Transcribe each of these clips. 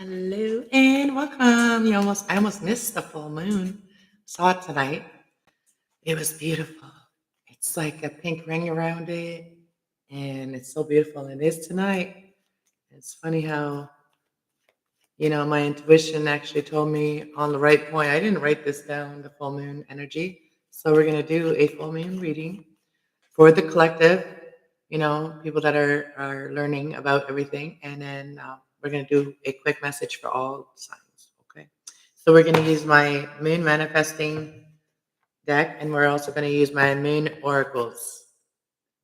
Hello and welcome. I almost missed the full moon. Saw it tonight. It was beautiful. It's like a pink ring around it, and it's so beautiful. And it is tonight. It's funny how, my intuition actually told me on the right point. I didn't write this down, the full moon energy. So we're gonna do a full moon reading for the collective, people that are learning about everything. And then we're going to do a quick message for all signs. Okay. So we're going to use my moon manifesting deck, and we're also going to use my moon oracles.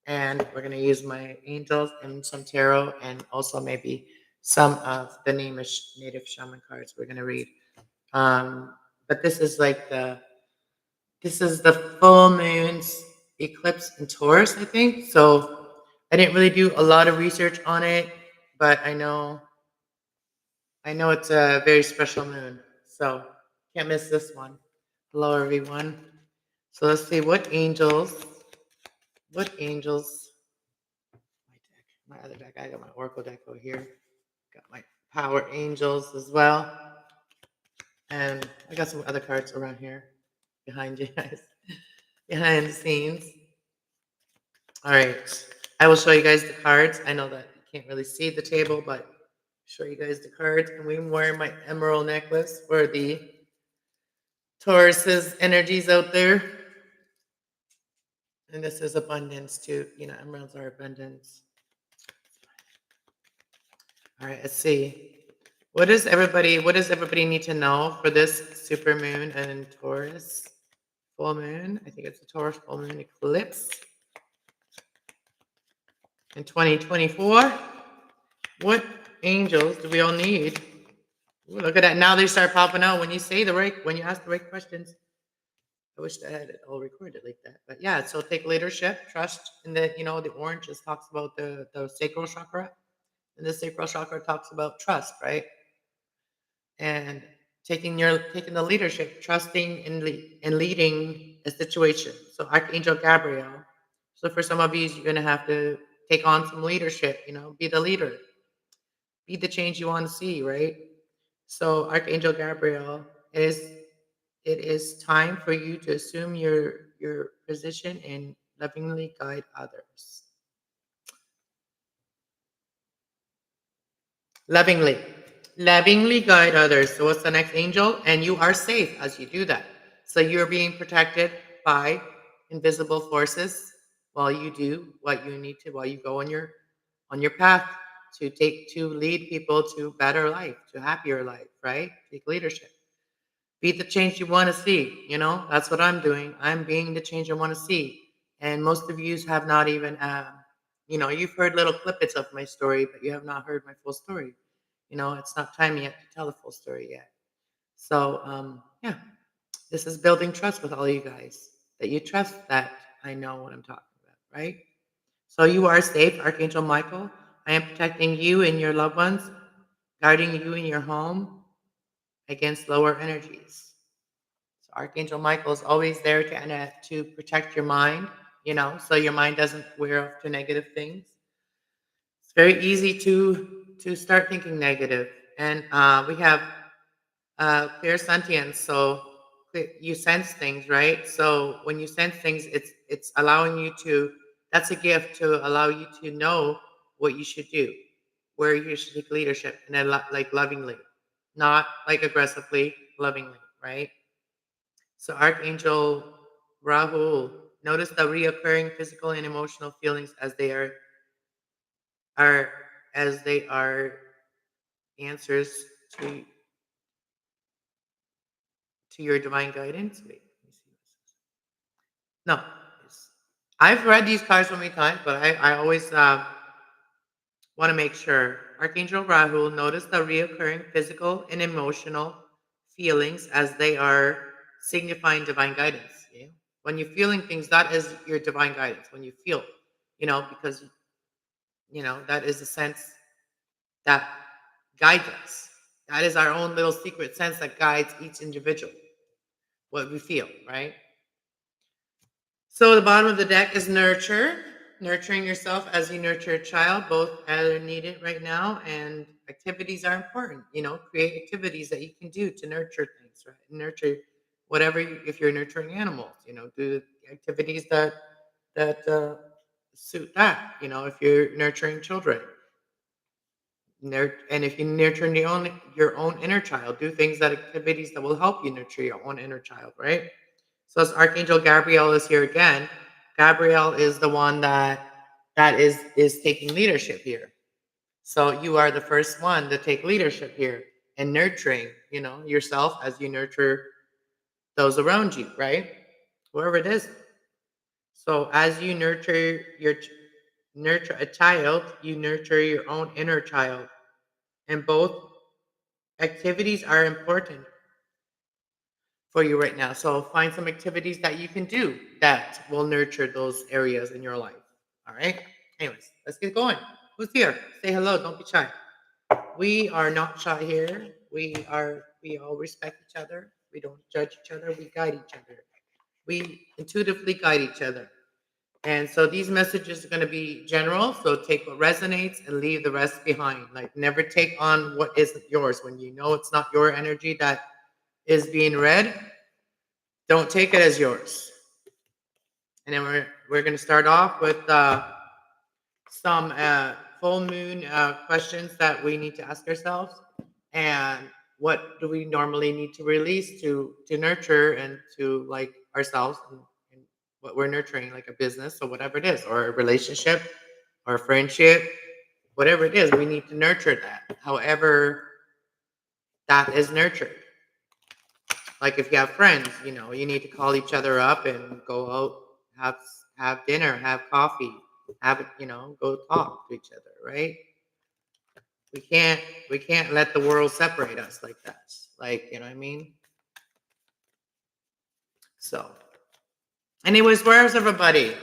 And we're going to use my angels and some tarot, and also maybe some of the native shaman cards we're going to read. But this is the full moon's eclipse in Taurus, I think. So I didn't really do a lot of research on it, but I know it's a very special moon. So can't miss this one. Hello, everyone. So let's see what angels, my other deck. I got my oracle deck over here. Got my power angels as well. And I got some other cards around here behind you guys, behind the scenes. All right. I will show you guys the cards. I know that you can't really see the table, but I'll show you guys the cards. And I'm wearing my emerald necklace for the Taurus's energies out there. And this is abundance too. Emeralds are abundance. All right, let's see. What does everybody need to know for this super moon and Taurus full moon? I think it's a Taurus full moon eclipse in 2024. What angels do we all need? Ooh, look at that. Now they start popping out when you ask the right questions. I wish I had it all recorded like that. But yeah, so take leadership, trust in the orange just talks about the sacral chakra. And the sacral chakra talks about trust, right? And taking the leadership, trusting in leading a situation. So Archangel Gabriel. So for some of you, you're gonna have to take on some leadership, be the leader. Be the change you want to see, right? So Archangel Gabriel it is time for you to assume your position and lovingly guide others. Lovingly guide others. So what's the next angel? And you are safe as you do that. So you're being protected by invisible forces while you do what you need to, while you go on your path to lead people to better life, to happier life, right? Take leadership. Be the change you want to see. That's what I'm doing. I'm being the change I want to see. And most of you have not even, you've heard little clippets of my story, but you have not heard my full story. It's not time yet to tell the full story yet. So, yeah, this is building trust with all you guys, that you trust that I know what I'm talking about, right? So you are safe, Archangel Michael. I am protecting you and your loved ones, guarding you in your home against lower energies. So Archangel Michael is always there to protect your mind, so your mind doesn't wear off to negative things. It's very easy to start thinking negative, and we have clear sentience. So you sense things, right? So when you sense things, it's allowing you to. That's a gift to allow you to know what you should do, where you should take leadership, and then like lovingly, not like aggressively, lovingly, right? So Archangel Rahul, notice the reoccurring physical and emotional feelings as they are as they are answers to your divine guidance. Wait, let me see this. No, I've read these cards so many times, but I always want to make sure. Archangel Rahul, notice the reoccurring physical and emotional feelings as they are signifying divine guidance. Yeah? When you're feeling things, that is your divine guidance. When you feel, because that is a sense that guides us. That is our own little secret sense that guides each individual, what we feel, right? So the bottom of the deck is nurture. nurturing yourself as you nurture a child, both are needed right now, and activities are important. Create activities that you can do to nurture things, right? Nurture whatever. If you're nurturing animals, do activities that suit that. If you're nurturing children, and if you're nurturing your own inner child, do activities that will help you nurture your own inner child, right? So as Archangel Gabriel is here again, Gabriel is the one that is taking leadership here. So you are the first one to take leadership here and nurturing, yourself as you nurture those around you, right? Whoever it is. So as you nurture a child, you nurture your own inner child, and both activities are important for you right now. So find some activities that you can do that will nurture those areas in your life. All right. Anyways, let's get going. Who's here? Say hello. Don't be shy. We are not shy here. We all respect each other. We don't judge each other. We guide each other. We intuitively guide each other. And so these messages are going to be general. So take what resonates and leave the rest behind. Like never take on what isn't yours. When you know it's not your energy that is being read, don't take it as yours. And then we're going to start off with some full moon questions that we need to ask ourselves, and what do we normally need to release to nurture and to like ourselves, and what we're nurturing, like a business or whatever it is, or a relationship or a friendship, whatever it is, we need to nurture that. However, that is nurtured. Like if you have friends, you need to call each other up and go out, have have dinner, have coffee, go talk to each other, right? We can't we can't let the world separate us like that. Like, you know what I mean? So, anyways, where's everybody?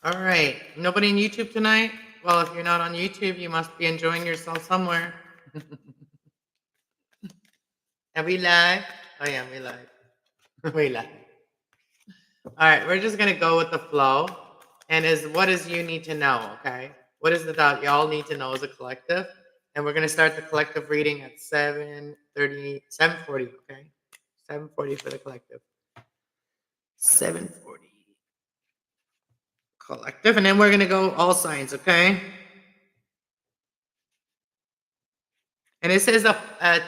All right. Nobody on YouTube tonight? Well, if you're not on YouTube, you must be enjoying yourself somewhere. Are we live? Oh yeah, we live. We live. All right, we're just gonna go with the flow. And what is you need to know, okay? What is it that y'all need to know as a collective? And we're gonna start the collective reading at 7:40, okay? 7:40 for the collective. 7:40 collective, and then we're gonna go all signs, okay? And this is a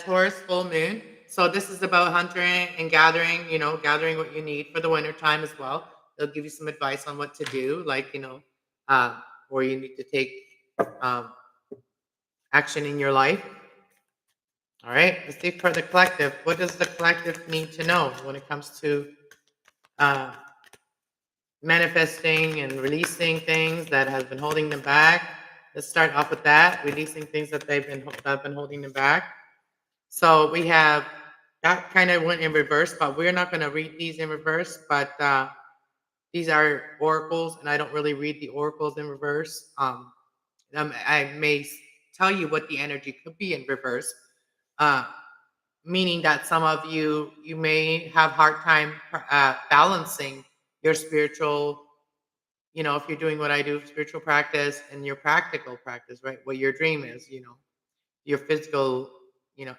Taurus full moon. So this is about hunting and gathering, gathering what you need for the winter time as well. They'll give you some advice on what to do, like, or you need to take um, action in your life. All right, let's see for the collective. What does the collective need to know when it comes to uh, manifesting and releasing things that have been holding them back? Let's start off with that, releasing things that have been holding them back. So we have that kind of went in reverse, but we're not going to read these in reverse. But these are oracles, and I don't really read the oracles in reverse. I may tell you what the energy could be in reverse, uh, meaning that some of you may have hard time balancing your spiritual. If you're doing what I do, spiritual practice, and your practical practice, right? What your dream is, your physical,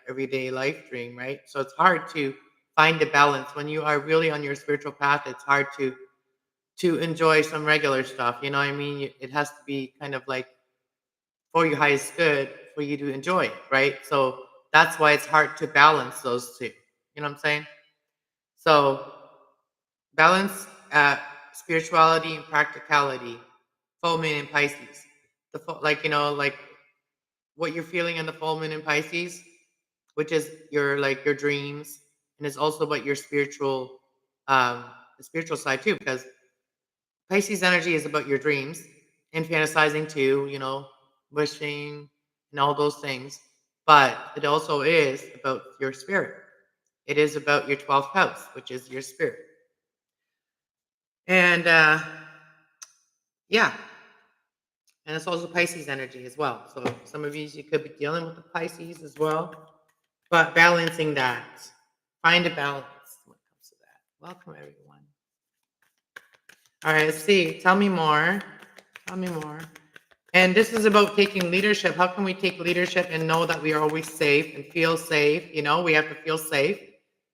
everyday life dream, right? So it's hard to find the balance when you are really on your spiritual path. It's hard to enjoy some regular stuff. You know what I mean? It has to be kind of like for your highest good for you to enjoy it, right? So that's why it's hard to balance those two. You know what I'm saying? So balance spirituality and practicality. Full moon in Pisces. Like what you're feeling in the full moon in Pisces, which is your dreams, and it's also about your the spiritual side too, because Pisces energy is about your dreams and fantasizing too, wishing and all those things. But it also is about your spirit. It is about your 12th house, which is your spirit. And yeah, and it's also Pisces energy as well. So some of you could be dealing with the Pisces as well, but balancing that, find a balance when it comes to that. Welcome everyone. All right, let's see. Tell me more. Tell me more. And this is about taking leadership. How can we take leadership and know that we are always safe and feel safe? You know, we have to feel safe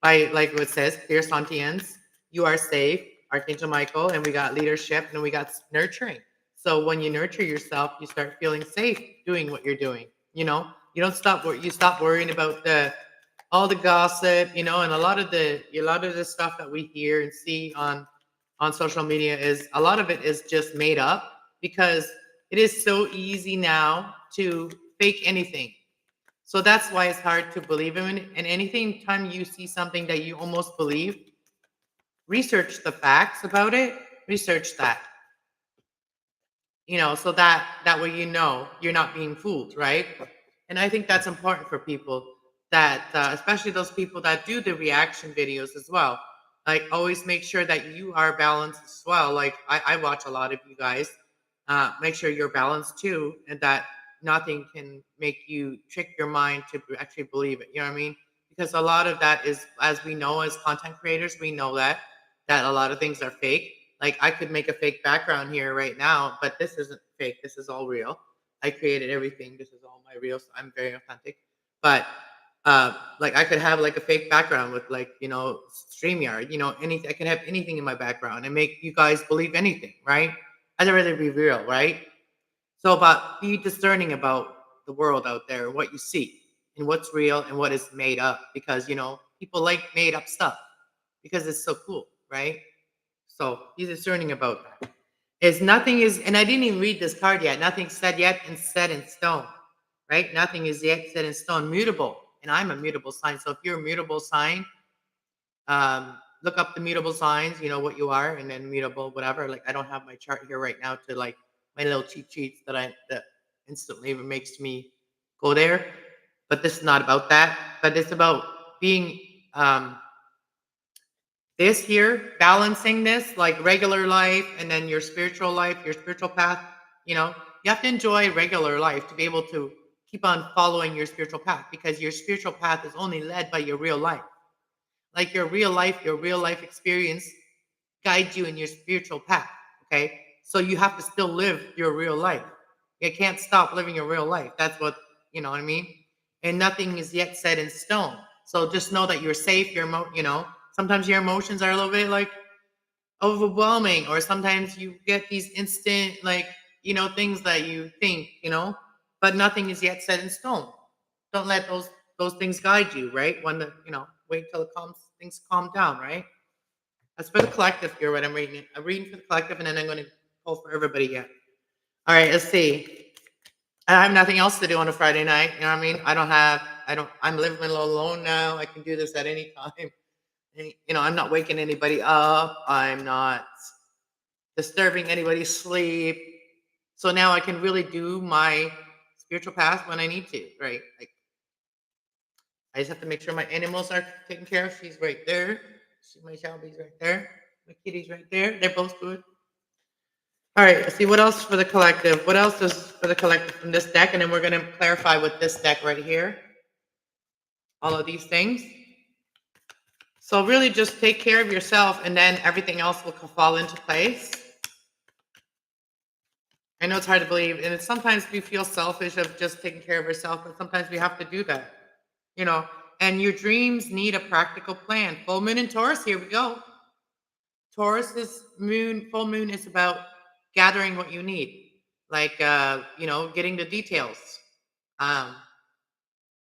by, like what it says, clear sentience. You are safe, Archangel Michael, and we got leadership and we got nurturing. So when you nurture yourself, you start feeling safe doing what you're doing. You know, you don't stop. You stop worrying about the all the gossip. You know, and a lot of the stuff that we hear and see on social media is a lot of it is just made up because it is so easy now to fake anything. So that's why it's hard to believe in. And anything time you see something that you almost believe, research the facts about it, research that, so that way you're not being fooled, right? And I think that's important for people that especially those people that do the reaction videos as well, like always make sure that you are balanced as well. Like I watch a lot of you guys, make sure you're balanced too, and that nothing can make you trick your mind to actually believe it, you know what I mean? Because a lot of that is, as we know as content creators, we know that a lot of things are fake. Like I could make a fake background here right now, but this isn't fake. This is all real. I created everything. This is all my real. So I'm very authentic. But like I could have like a fake background with like StreamYard. Anything. I can have anything in my background and make you guys believe anything, right? I'd rather be real, right? So about be discerning about the world out there, what you see, and what's real and what is made up, because people like made up stuff because it's so cool, right? So he's discerning about that. Is nothing is, and I didn't even read this card yet. Nothing said yet and set in stone, right? Nothing is yet set in stone. Mutable, and I'm a mutable sign. So if you're a mutable sign, look up the mutable signs. You know what you are, and then mutable, whatever. Like I don't have my chart here right now to like my little cheat sheets that instantly makes me go there. But this is not about that. But it's about being this here, balancing this like regular life and then your spiritual life, your spiritual path. You have to enjoy regular life to be able to keep on following your spiritual path, because your spiritual path is only led by your real life. Like your real life experience guides you in your spiritual path. Okay. So you have to still live your real life. You can't stop living your real life. That's what I mean? And nothing is yet set in stone. So just know that you're safe. Sometimes your emotions are a little bit like overwhelming, or sometimes you get these instant, like, things that you think, but nothing is yet set in stone. Don't let those things guide you, right? Wait till things calm down, right? That's for the collective here, what I'm reading. I'm reading for the collective, and then I'm going to pull for everybody again. All right, let's see. I have nothing else to do on a Friday night. You know what I mean? I'm living alone now. I can do this at any time. I'm not waking anybody up. I'm not disturbing anybody's sleep. So now I can really do my spiritual path when I need to, right? Like I just have to make sure my animals are taken care of. She's right there. My Shelby's right there. My kitty's right there. They're both good. All right, let's see what else for the collective. What else is for the collective from this deck? And then we're going to clarify with this deck right here. All of these things. So really just take care of yourself, and then everything else will fall into place. I know it's hard to believe, and sometimes we feel selfish of just taking care of ourselves, but sometimes we have to do that, you know. And your dreams need a practical plan. Full moon in Taurus, here we go. Full moon is about gathering what you need, like, getting the details. Um,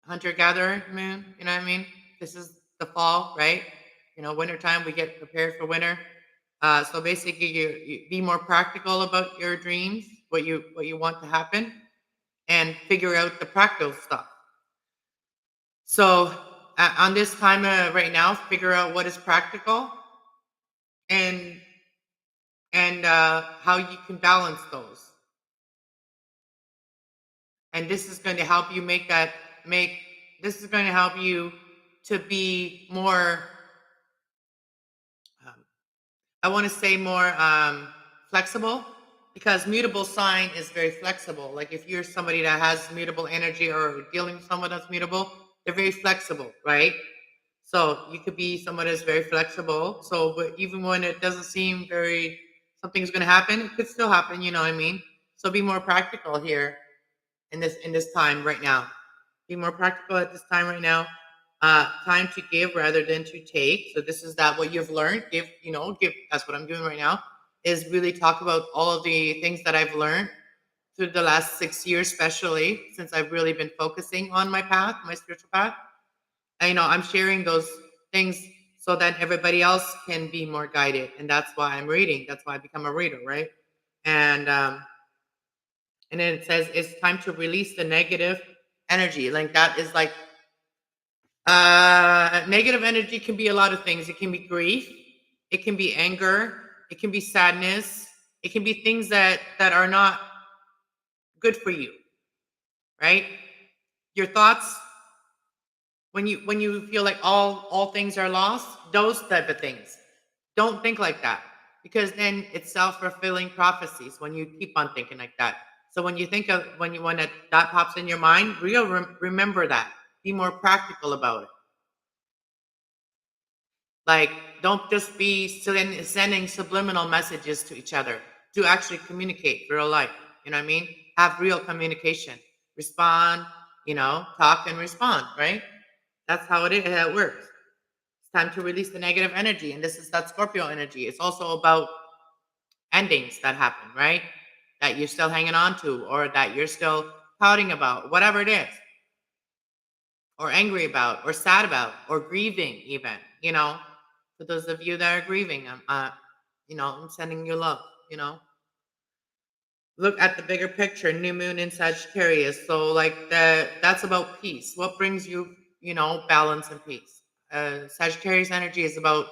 Hunter gatherer moon, you know what I mean? This is the fall, right? Wintertime, we get prepared for winter. So basically, you be more practical about your dreams, what you want to happen, and figure out the practical stuff. So on this time right now, figure out what is practical, and how you can balance those. And this is going to help you make. This is going to help you to be more. Um, I want to say more flexible, because mutable sign is very flexible. Like if you're somebody that has mutable energy or dealing with someone that's mutable, they're very flexible, right? So you could be someone that's very flexible. So, but even when it doesn't seem very, something's going to happen. It could still happen, you know what I mean? So be more practical here in this time right now. Be more practical at this time right now. Time to give rather than to take. So this is that what you've learned. Give, give. That's what I'm doing right now. Is really talk about all of the things that I've learned through the last 6 years, especially since I've really been focusing on my path, my spiritual path. And, I'm sharing those things so that everybody else can be more guided, and that's why I'm reading. That's why I become a reader, right? And then it says it's time to release the negative energy. Like that is like negative energy can be a lot of things. It can be grief, it can be anger, it can be sadness, it can be things that are not good for you, right? Your thoughts when you feel like all things are lost, those type of things. Don't think like that, because then it's self-fulfilling prophecies when you keep on thinking like that. So when you think of when that pops in your mind, remember that. Be more practical about it. Like, don't just be sending subliminal messages to each other. To actually communicate real life. You know what I mean? Have real communication. Respond, talk and respond, right? That's how how it works. It's time to release the negative energy. And this is that Scorpio energy. It's also about endings that happen, right? That you're still hanging on to, or that you're still pouting about, whatever it is, or angry about, or sad about, or grieving, even, For those of you that are grieving, I'm sending you love, Look at the bigger picture, new moon in Sagittarius. So like that's about peace. What brings you, balance and peace? Sagittarius energy is about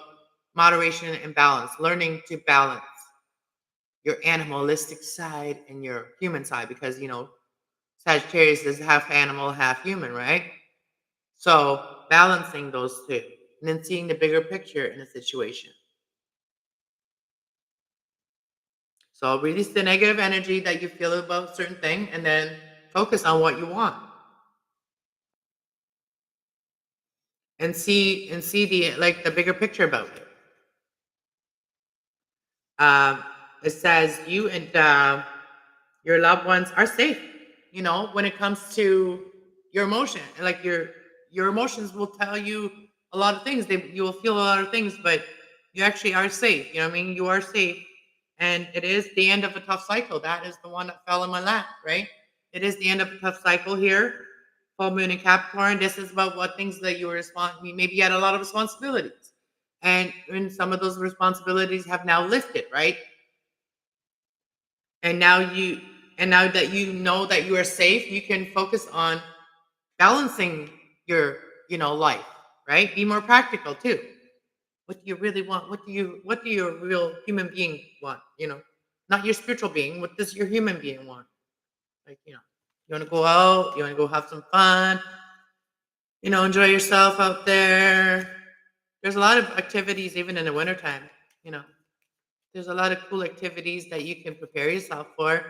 moderation and balance, learning to balance your animalistic side and your human side, because Sagittarius is half animal, half human, right? So balancing those two and then seeing the bigger picture in a situation. So release the negative energy that you feel about a certain thing and then focus on what you want. And see the bigger picture about it. Um, it says you and your loved ones are safe. When it comes to your emotion, like your emotions will tell you a lot of things. You will feel a lot of things, but you actually are safe. You know what I mean? You are safe, and it is the end of a tough cycle. That is the one that fell in my lap, right? It is the end of a tough cycle here. Full moon in Capricorn. This is about what things that you were maybe you had a lot of responsibilities, and some of those responsibilities have now lifted, right? And now that you know that you are safe, you can focus on balancing your life, right? Be more practical too. What do you really want? What do your real human being want? Not your spiritual being. What does your human being want? Like, you want to go out, you want to go have some fun, enjoy yourself out there. There's a lot of activities even in the wintertime, you know. There's a lot of cool activities that you can prepare yourself for.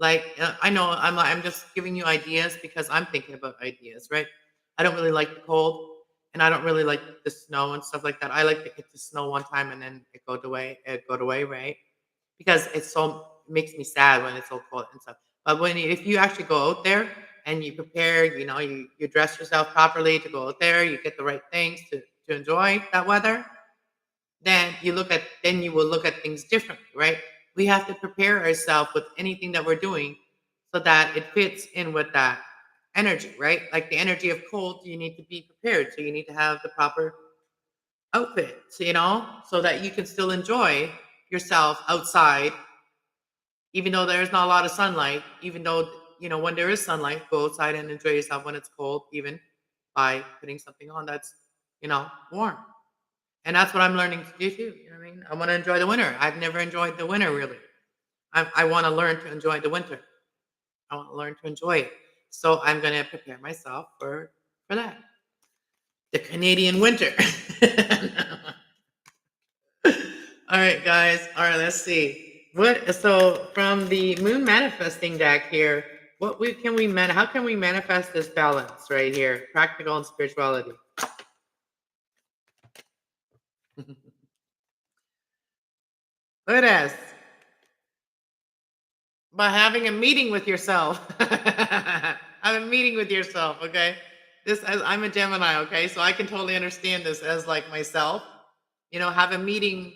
Like, I know I'm just giving you ideas because I'm thinking about ideas, right? I don't really like the cold, and I don't really like the snow and stuff like that. I like to get the snow one time and then it go away. It go away, right? Because it makes me sad when it's so cold and stuff. But if you actually go out there and you prepare, you dress yourself properly to go out there, you get the right things to enjoy that weather, then you will look at things differently, right? We have to prepare ourselves with anything that we're doing so that it fits in with that energy, right? Like the energy of cold, you need to be prepared. So you need to have the proper outfits, so that you can still enjoy yourself outside, even though there's not a lot of sunlight, even though, when there is sunlight, go outside and enjoy yourself when it's cold, even by putting something on that's, warm. And that's what I'm learning to do too. You know what I mean? I want to enjoy the winter. I've never enjoyed the winter really. I want to learn to enjoy the winter. I want to learn to enjoy it. So I'm going to prepare myself for that. The Canadian winter. All right, guys. All right, let's see. So from the moon manifesting deck here, how can we manifest this balance right here? Practical and spirituality. Look at this. by having a meeting with yourself. Have a meeting with yourself, okay? This as I'm a Gemini, okay? So I can totally understand this as like myself. Have a meeting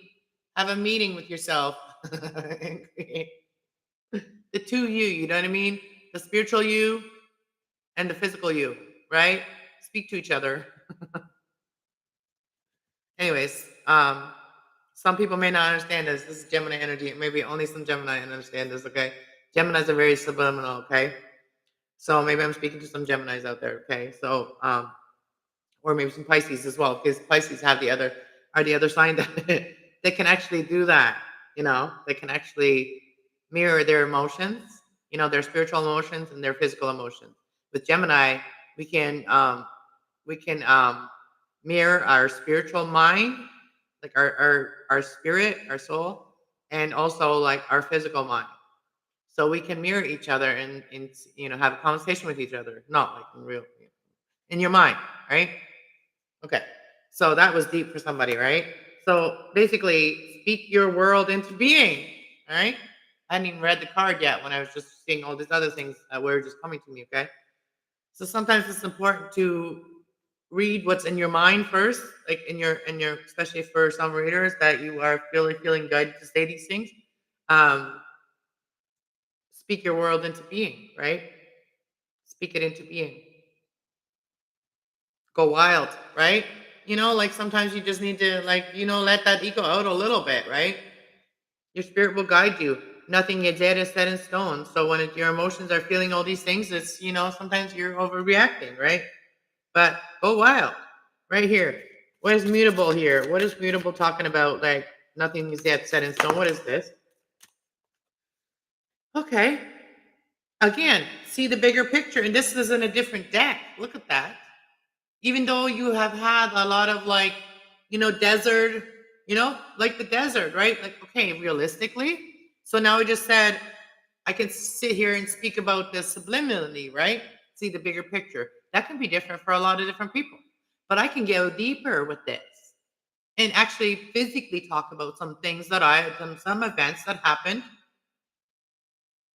with yourself. And create the two you know what I mean? The spiritual you and the physical you, right? Speak to each other. Anyways, some people may not understand this. This is Gemini energy. Maybe only some Gemini understand this, okay? Geminis are very subliminal, okay? So maybe I'm speaking to some Geminis out there, okay? So, or maybe some Pisces as well, because Pisces are the other sign that they can actually do that. They can actually mirror their emotions, their spiritual emotions and their physical emotions. With Gemini, we can um, we can mirror our spiritual mind, like our spirit, our soul, and also like our physical mind. So we can mirror each other and have a conversation with each other, not like in your mind, right? Okay. So that was deep for somebody, right? So basically, speak your world into being, all right? I hadn't even read the card yet when I was just seeing all these other things that were just coming to me, okay? So sometimes it's important to read what's in your mind first, like in your especially for some readers that you are feeling guided to say these things. Um, speak your world into being, right? Speak it into being. Go wild, right? Like sometimes you just need to let that ego out a little bit, right? Your spirit will guide you. Nothing is dead is set in stone. So when your emotions are feeling all these things, it's sometimes you're overreacting, right? But go wild, right here. What is mutable here? What is mutable talking about? Like nothing is yet set in stone. What is this? Okay. Again, see the bigger picture, and this is in a different deck. Look at that. Even though you have had a lot of desert, like the desert, right? Like, okay, realistically. So now I just said, I can sit here and speak about this subliminally, right? See the bigger picture. That can be different for a lot of different people. But I can go deeper with this and actually physically talk about some things some events that happened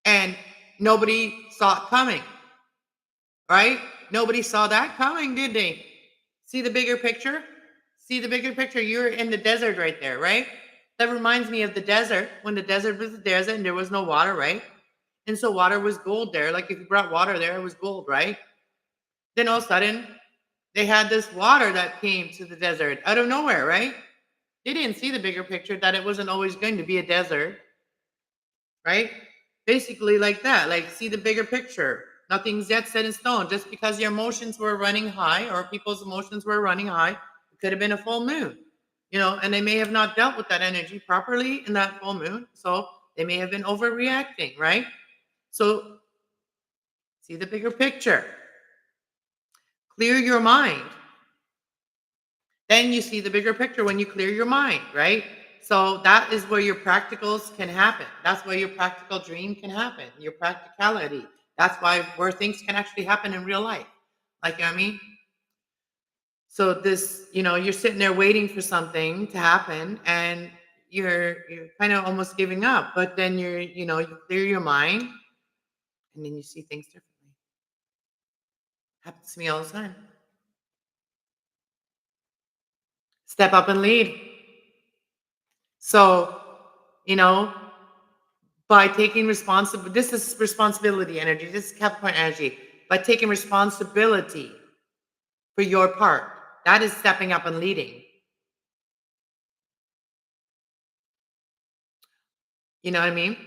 and nobody saw it coming, right? Nobody saw that coming, did they? See the bigger picture? See the bigger picture? You're in the desert right there, right? That reminds me of the desert, when the desert was the desert and there was no water, right? And so water was gold there. Like if you brought water there, it was gold, right? Then all of a sudden, they had this water that came to the desert out of nowhere, right? They didn't see the bigger picture that it wasn't always going to be a desert, right? Basically, like that. Like, see the bigger picture. Nothing's yet set in stone. Just because your emotions were running high or people's emotions were running high, it could have been a full moon, and they may have not dealt with that energy properly in that full moon. So they may have been overreacting, right? So see the bigger picture. Clear your mind. Then you see the bigger picture when you clear your mind, right? So that is where your practicals can happen. That's where your practical dream can happen, your practicality. That's where things can actually happen in real life. Like, you know what I mean? So this, you're sitting there waiting for something to happen and you're kind of almost giving up, but then you clear your mind and then you see things differently. Happens to me all the time. Step up and lead. So, you know, by taking responsibility, this is responsibility energy, this is Capricorn energy. By taking responsibility for your part, that is stepping up and leading. You know what I mean?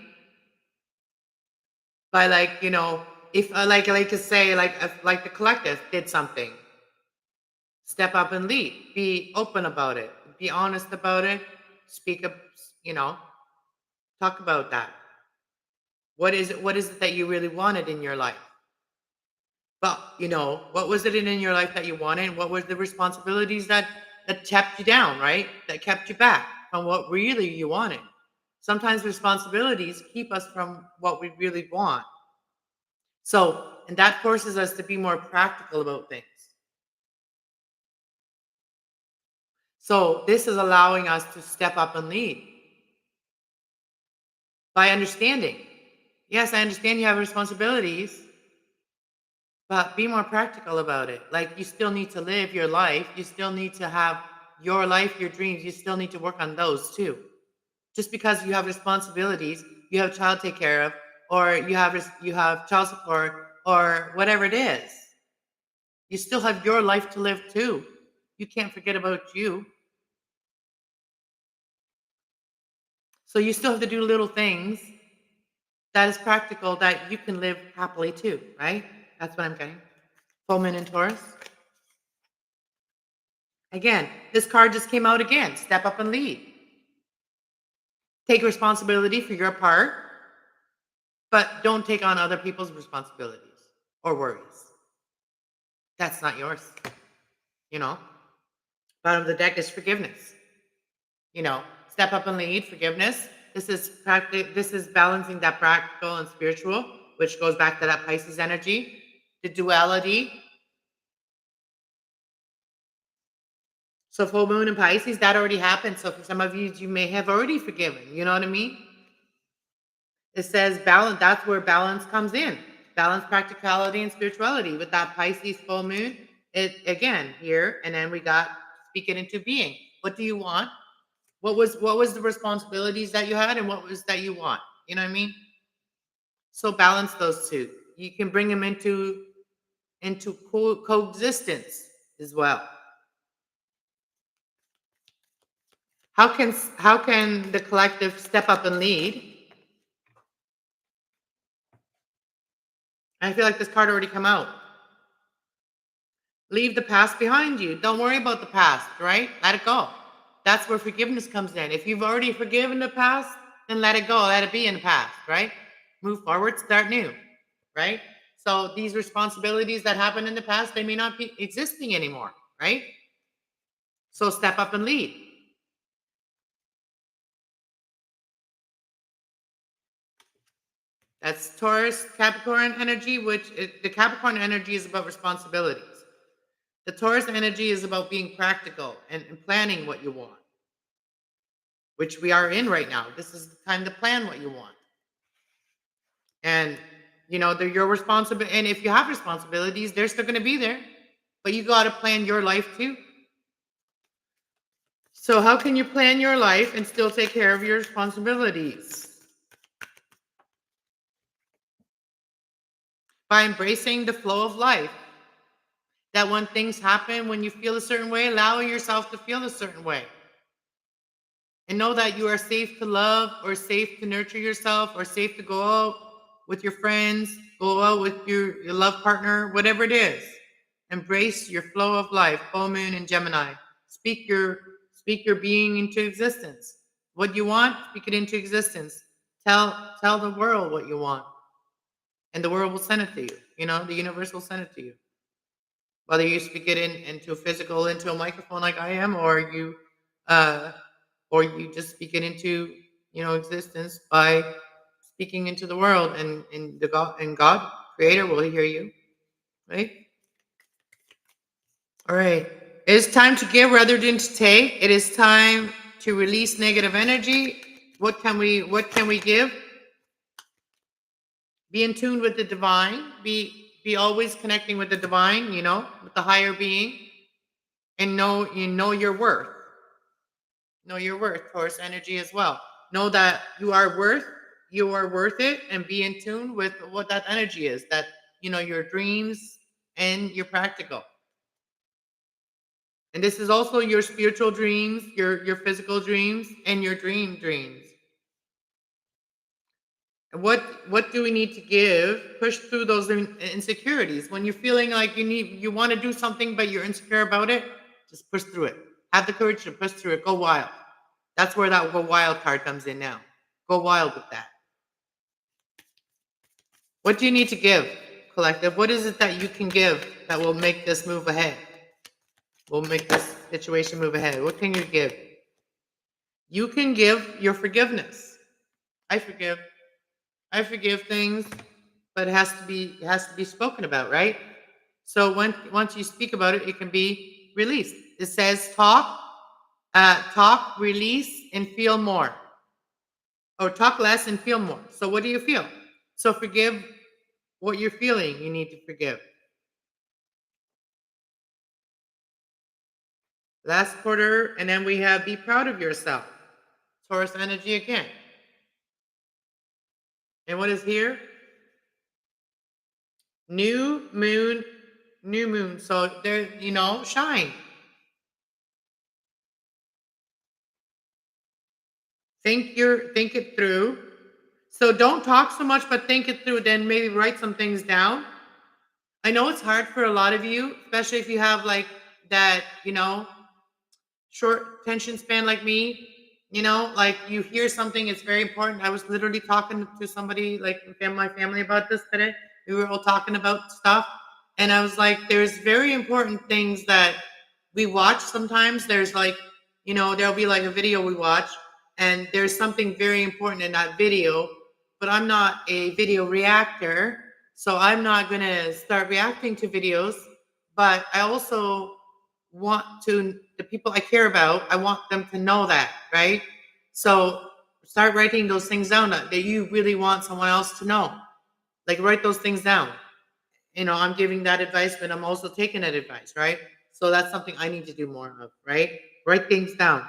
By if like to say like the collective did something, step up and lead. Be open about it. Be honest about it. Speak up. You know, talk about that. What is it? What is it that you really wanted in your life? But what was it in your life that you wanted? What was the responsibilities that kept you down, right? That kept you back from what really you wanted. Sometimes responsibilities keep us from what we really want. So, and that forces us to be more practical about things. So, this is allowing us to step up and lead by understanding. Yes, I understand you have responsibilities, but be more practical about it. Like, you still need to live your life. You still need to have your life, your dreams. You still need to work on those too. Just because you have responsibilities, you have a child to take care of, or you have child support, or whatever it is, you still have your life to live too. You can't forget about you. So you still have to do little things that is practical that you can live happily too, right? That's what I'm getting. Full moon in Taurus. Again, this card just came out again. Step up and lead. Take responsibility for your part, but don't take on other people's responsibilities or worries. That's not yours. You know, bottom of the deck is forgiveness. You know, step up and lead, forgiveness. This is balancing that practical and spiritual, which goes back to that Pisces energy, the duality. So full moon in Pisces, that already happened. So for some of you, you may have already forgiven. You know what I mean? It says balance. That's where balance comes in. Balance, practicality, and spirituality. With that Pisces full moon, it again here, and then we got speak it into being. What do you want? What was the responsibilities that you had, and what was that you want? You know what I mean? So balance those two. You can bring them into coexistence as well. How can the collective step up and lead? I feel like this card already come out. Leave the past behind you. Don't worry about the past, right? Let it go. That's where forgiveness comes in. If you've already forgiven the past, then let it go. Let it be in the past, right? Move forward, start new, right? So these responsibilities that happened in the past, they may not be existing anymore, right? So step up and lead. That's Taurus, Capricorn energy, the Capricorn energy is about responsibilities. The Taurus energy is about being practical and planning what you want, which we are in right now. This is the time to plan what you want. And, you know, they're your responsibility. And if you have responsibilities, they're still going to be there. But you got to plan your life too. So how can you plan your life and still take care of your responsibilities? By embracing the flow of life. That when things happen, when you feel a certain way, allow yourself to feel a certain way. And know that you are safe to love, or safe to nurture yourself, or safe to go out with your friends, go out with your love partner, whatever it is. Embrace your flow of life, full moon in Gemini. Speak your being into existence. What you want, speak it into existence. Tell the world what you want. And the world will send it to you. You know, the universe will send it to you. Whether you speak it into physical, into a microphone like I am, or you just speak it into, you know, existence by speaking into the world, and God, creator, will hear you. Right? All right. It is time to give rather than to take. It is time to release negative energy. What can we give? Be in tune with the divine. Be always connecting with the divine, you know, with the higher being, and know your worth. Know your worth, Taurus energy as well. Know that you are worth it, and be in tune with what that energy is. That, you know, your dreams and your practical. And this is also your spiritual dreams, your physical dreams, and your dreams. And what do we need to give? Push through those insecurities. When you're feeling like you want to do something, but you're insecure about it, just push through it. Have the courage to push through it. Go wild. That's where that go wild card comes in now. Go wild with that. What do you need to give, collective? What is it that you can give that will make this move ahead? Will make this situation move ahead? What can you give? You can give your forgiveness. I forgive. I forgive things, but it has to be spoken about, right? So once you speak about it, it can be released. It says talk, release, and feel more. Or talk less and feel more. So what do you feel? So forgive what you're feeling. You need to forgive. Last quarter, and then we have be proud of yourself. Taurus energy again. And what is here? New moon, new moon. So there, shine. Think it through. So don't talk so much, but think it through. Then maybe write some things down. I know it's hard for a lot of you, especially if you have like that, short attention span like me. Like you hear something, it's very important. I was literally talking to somebody like in my family about this today. We were all talking about stuff, and I was like, there's very important things that we watch sometimes. There's like, there'll be like a video we watch, and there's something very important in that video, but I'm not a video reactor, so I'm not going to start reacting to videos. But I also want to, the people I care about, I want them to know that, right? So start writing those things down that you really want someone else to know. Like write those things down. I'm giving that advice, but I'm also taking that advice, right? So that's something I need to do more of, right? Write things down.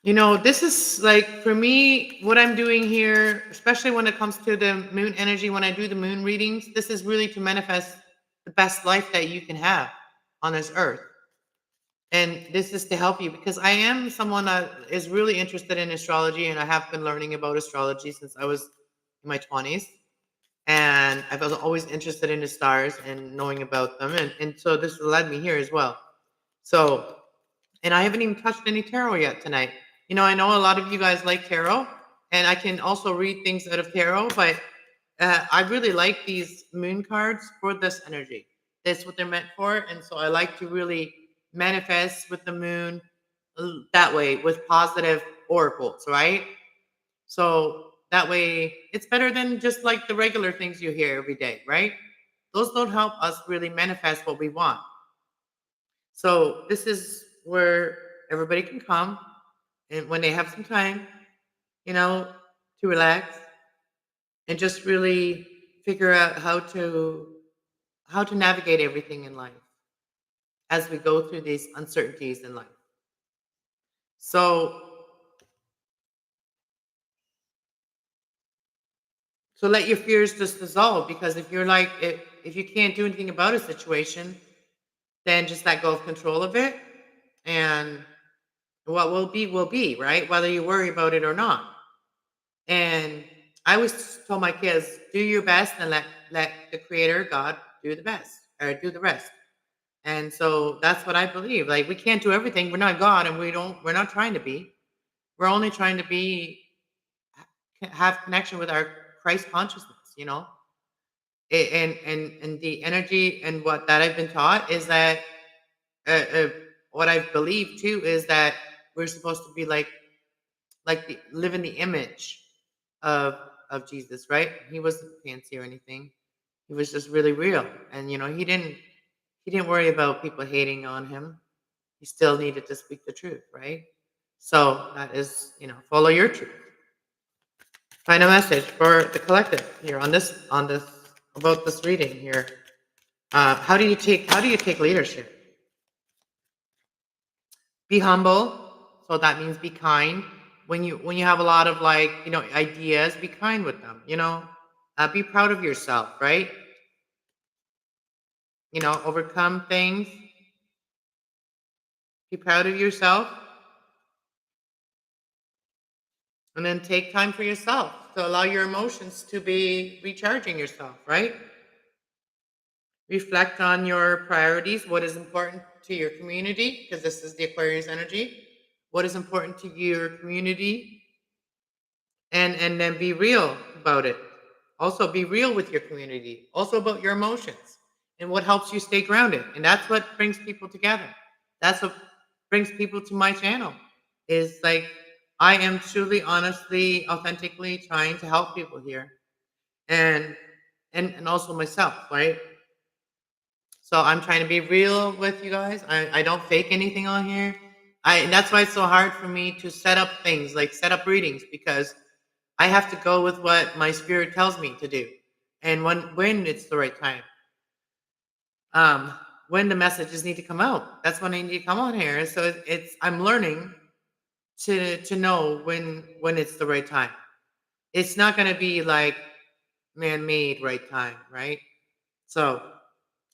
This is like, for me, what I'm doing here, especially when it comes to the moon energy, when I do the moon readings, this is really to manifest the best life that you can have on this earth. And this is to help you because I am someone that is really interested in astrology, and I have been learning about astrology since I was in my 20s. And I was always interested in the stars and knowing about them. And so this led me here as well. So, and I haven't even touched any tarot yet tonight. I know a lot of you guys like tarot, and I can also read things out of tarot, but I really like these moon cards for this energy. That's what they're meant for. And so I like to really manifest with the moon that way with positive oracles, right? So that way it's better than just like the regular things you hear every day, right? Those don't help us really manifest what we want. So this is where everybody can come, and when they have some time, to relax and just really figure out how to navigate everything in life as we go through these uncertainties in life. So let your fears just dissolve, because if you're like, if you can't do anything about a situation, then just let go of control of it, and what will be, right? Whether you worry about it or not. And I always told my kids, do your best and let the creator, God, do the best or do the rest. And so that's what I believe. Like we can't do everything. We're not God, and we're not trying to be. We're only trying to have connection with our Christ consciousness, And the energy and what that I've been taught is that what I believe too is that we're supposed to be live in the image of Jesus, right? He wasn't fancy or anything. He was just really real, and he didn't worry about people hating on him. He still needed to speak the truth, right? So that is, follow your truth. Find a message for the collective here on this about this reading here. How do you take leadership? Be humble. So that means be kind. When you have a lot of ideas, be kind with them. Be proud of yourself, right? Overcome things. Be proud of yourself. And then take time for yourself to allow your emotions to be recharging yourself, right? Reflect on your priorities, what is important to your community, because this is the Aquarius energy. What is important to your community? And then be real about it. Also be real with your community. Also about your emotions and what helps you stay grounded. And that's what brings people together. That's what brings people to my channel. Is like I am truly, honestly, authentically trying to help people here. And also myself, right? So I'm trying to be real with you guys. I don't fake anything on here. That's why it's so hard for me to set up things, like set up readings, because I have to go with what my spirit tells me to do. And when it's the right time. Um, when the messages need to come out. That's when I need to come on here. So it's I'm learning to know when it's the right time. It's not gonna be like man-made right time, right? So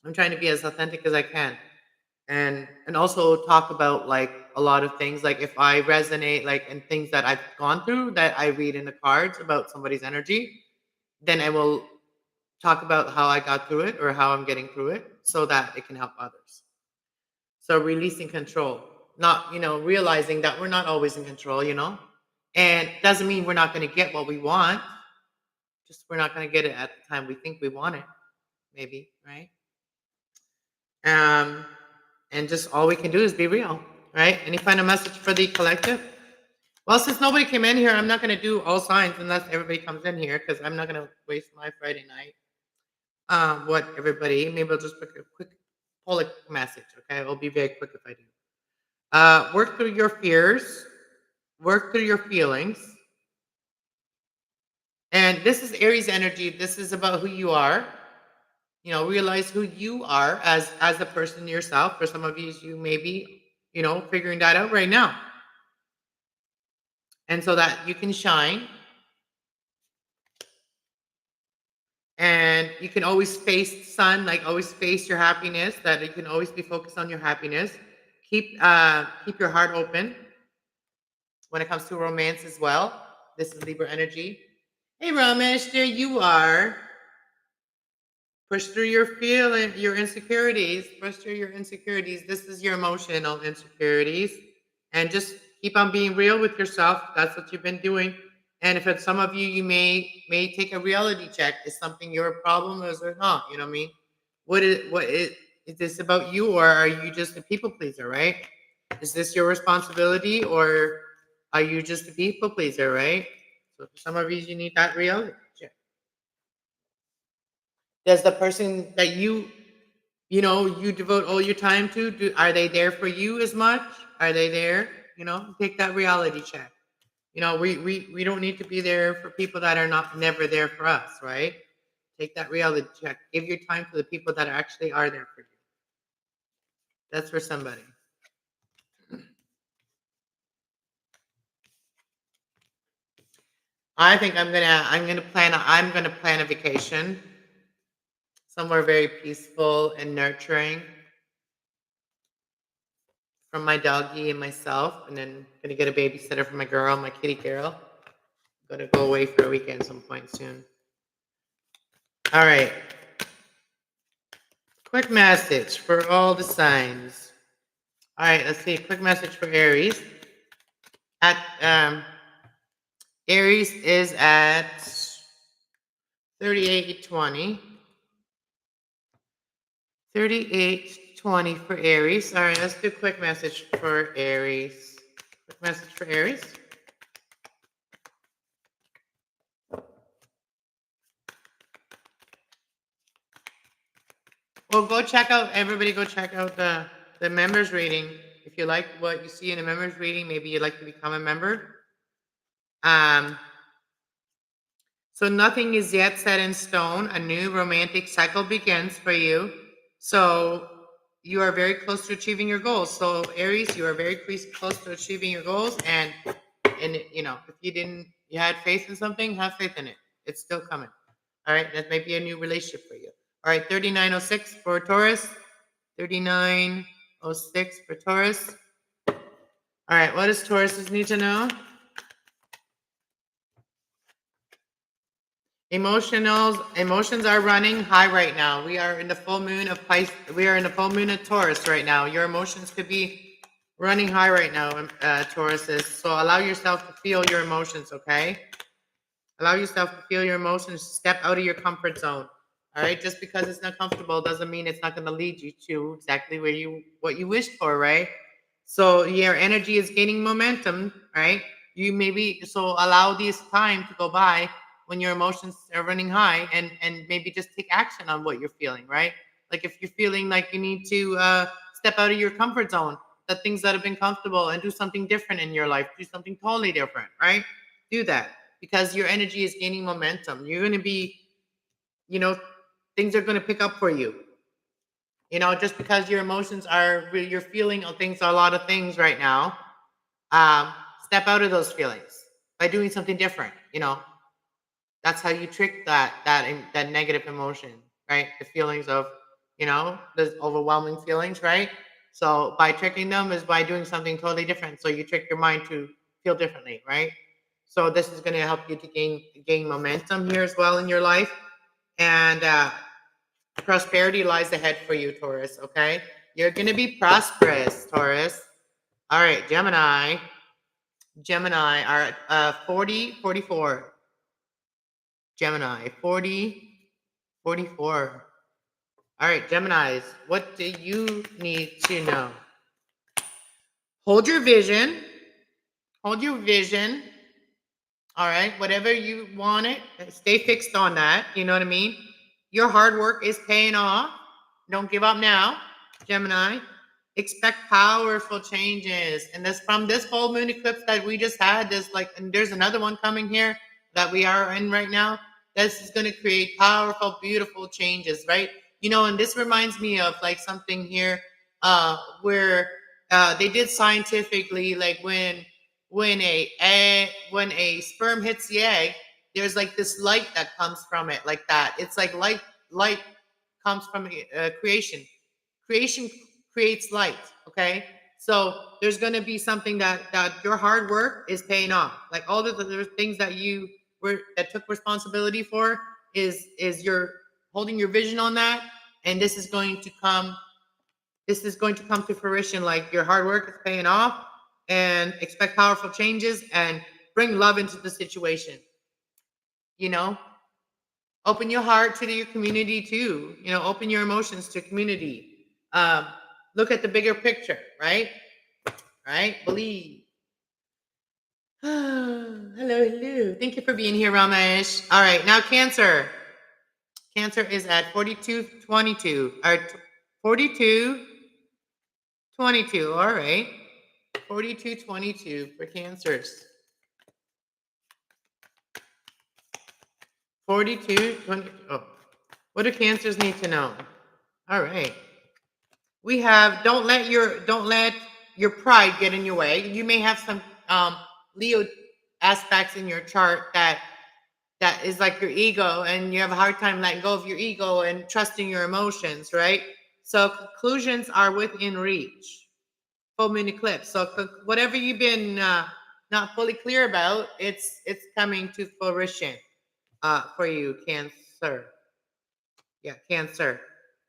I'm trying to be as authentic as I can. And also talk about like a lot of things, like if I resonate like in things that I've gone through that I read in the cards about somebody's energy, then I will talk about how I got through it or how I'm getting through it so that it can help others. So releasing control, not, realizing that we're not always in control. And doesn't mean we're not going to get what we want, just we're not going to get it at the time we think we want it, maybe, right? Um, and just all we can do is be real, right? Any final message for the collective? Well, since nobody came in here, I'm not going to do all signs unless everybody comes in here because I'm not going to waste my Friday night. What everybody? Maybe I'll just pick a quick pull a message. Okay, it'll be very quick if I do. Work through your fears, work through your feelings, and this is Aries energy. This is about who you are. Realize who you are as a person yourself. For some of you may be, figuring that out right now, and so that you can shine. And you can always face the sun, like always face your happiness. That you can always be focused on your happiness. Keep your heart open when it comes to romance as well. This is Libra energy. Hey, Ramesh, there you are. Push through your feeling, your insecurities. Push through your insecurities. This is your emotional insecurities, and just keep on being real with yourself. That's what you've been doing. And if it's some of you, you may take a reality check. Is something your problem, or is it not? You know what I mean? Is this about you, or are you just a people pleaser? Right? Is this your responsibility, or are you just a people pleaser? Right? So for some of you need that reality check. Does the person that you devote all your time to, are they there for you as much? Are they there? Take that reality check. We don't need to be there for people that are not never there for us, right? Take that reality check. Give your time to the people that actually are there for you. That's for somebody. I think I'm gonna plan a vacation somewhere very peaceful and nurturing from my doggy and myself, and then gonna get a babysitter for my girl, my kitty girl. Gonna go away for a weekend some point soon. All right. Quick message for all the signs. All right, let's see. Quick message for Aries. At Aries is at 3820. 3820 for Aries. All right, let's do quick message for Aries. Quick message for Aries. Well, everybody go check out the members reading. If you like what you see in a members reading, maybe you'd like to become a member. So nothing is yet set in stone. A new romantic cycle begins for you. So you are very close to achieving your goals. So Aries, you are very close to achieving your goals. And if you had faith in something, have faith in it. It's still coming. All right, that might be a new relationship for you. All right, 3906 for Taurus. 3906 for Taurus. All right, what does Taurus need to know? Emotions are running high right now. We are in the full moon of Pisces. We are in the full moon of Taurus right now. Your emotions could be running high right now, Tauruses. So allow yourself to feel your emotions, okay? Allow yourself to feel your emotions. Step out of your comfort zone. All right, just because it's not comfortable doesn't mean it's not going to lead you to exactly what you wished for, right? So your energy is gaining momentum, right? So allow this time to go by when your emotions are running high, and maybe just take action on what you're feeling, right? Like if you're feeling like you need to step out of your comfort zone, the things that have been comfortable, and do something different in your life, do something totally different, right? Do that. because your energy is gaining momentum. You're going to be, you know, things are going to pick up for you. You know, just because your emotions are, you're feeling things, a lot of things right now. Step out of those feelings by doing something different. You know, that's how you trick that negative emotion, right? The feelings of, you know, the overwhelming feelings, right? So by tricking them is by doing something totally different. So you trick your mind to feel differently, right? So this is going to help you to gain momentum here as well in your life, and prosperity lies ahead for you, Taurus. Okay, you're going to be prosperous, Taurus. All right, Gemini. Gemini are at 40, 44. Gemini, 40, 44. All right, Geminis, what do you need to know? Hold your vision. Hold your vision. All right, whatever you want it, stay fixed on that. You know what I mean? Your hard work is paying off. Don't give up now, Gemini. Expect powerful changes. And this from this full moon eclipse that we just had, and there's another one coming here that we are in right now. This is going to create powerful, beautiful changes, right? You know, and this reminds me of like something here where they did scientifically, like when a sperm hits the egg, there's like this light that comes from it, like that. It's like light comes from creation. Creation creates light. Okay, so there's going to be something that your hard work is paying off. Like all the things that you were that took responsibility for is you're holding your vision on that, and this is going to come. This is going to come to fruition. Like your hard work is paying off, and expect powerful changes and bring love into the situation. You know, open your heart to your community too. You know, open your emotions to community. Um, Look at the bigger picture, right? Right? Believe. Hello. Thank you for being here, Ramesh. All right, now Cancer. Cancer is at 4222. Or 4222. All right. 4222 for Cancers. 4220. Oh, what do Cancers need to know? All right. We have don't let your pride get in your way. You may have some Leo aspects in your chart that is like your ego, and you have a hard time letting go of your ego and trusting your emotions, right? So conclusions are within reach. Full moon eclipse. So whatever you've been not fully clear about, it's coming to fruition for you, Cancer. Yeah, Cancer.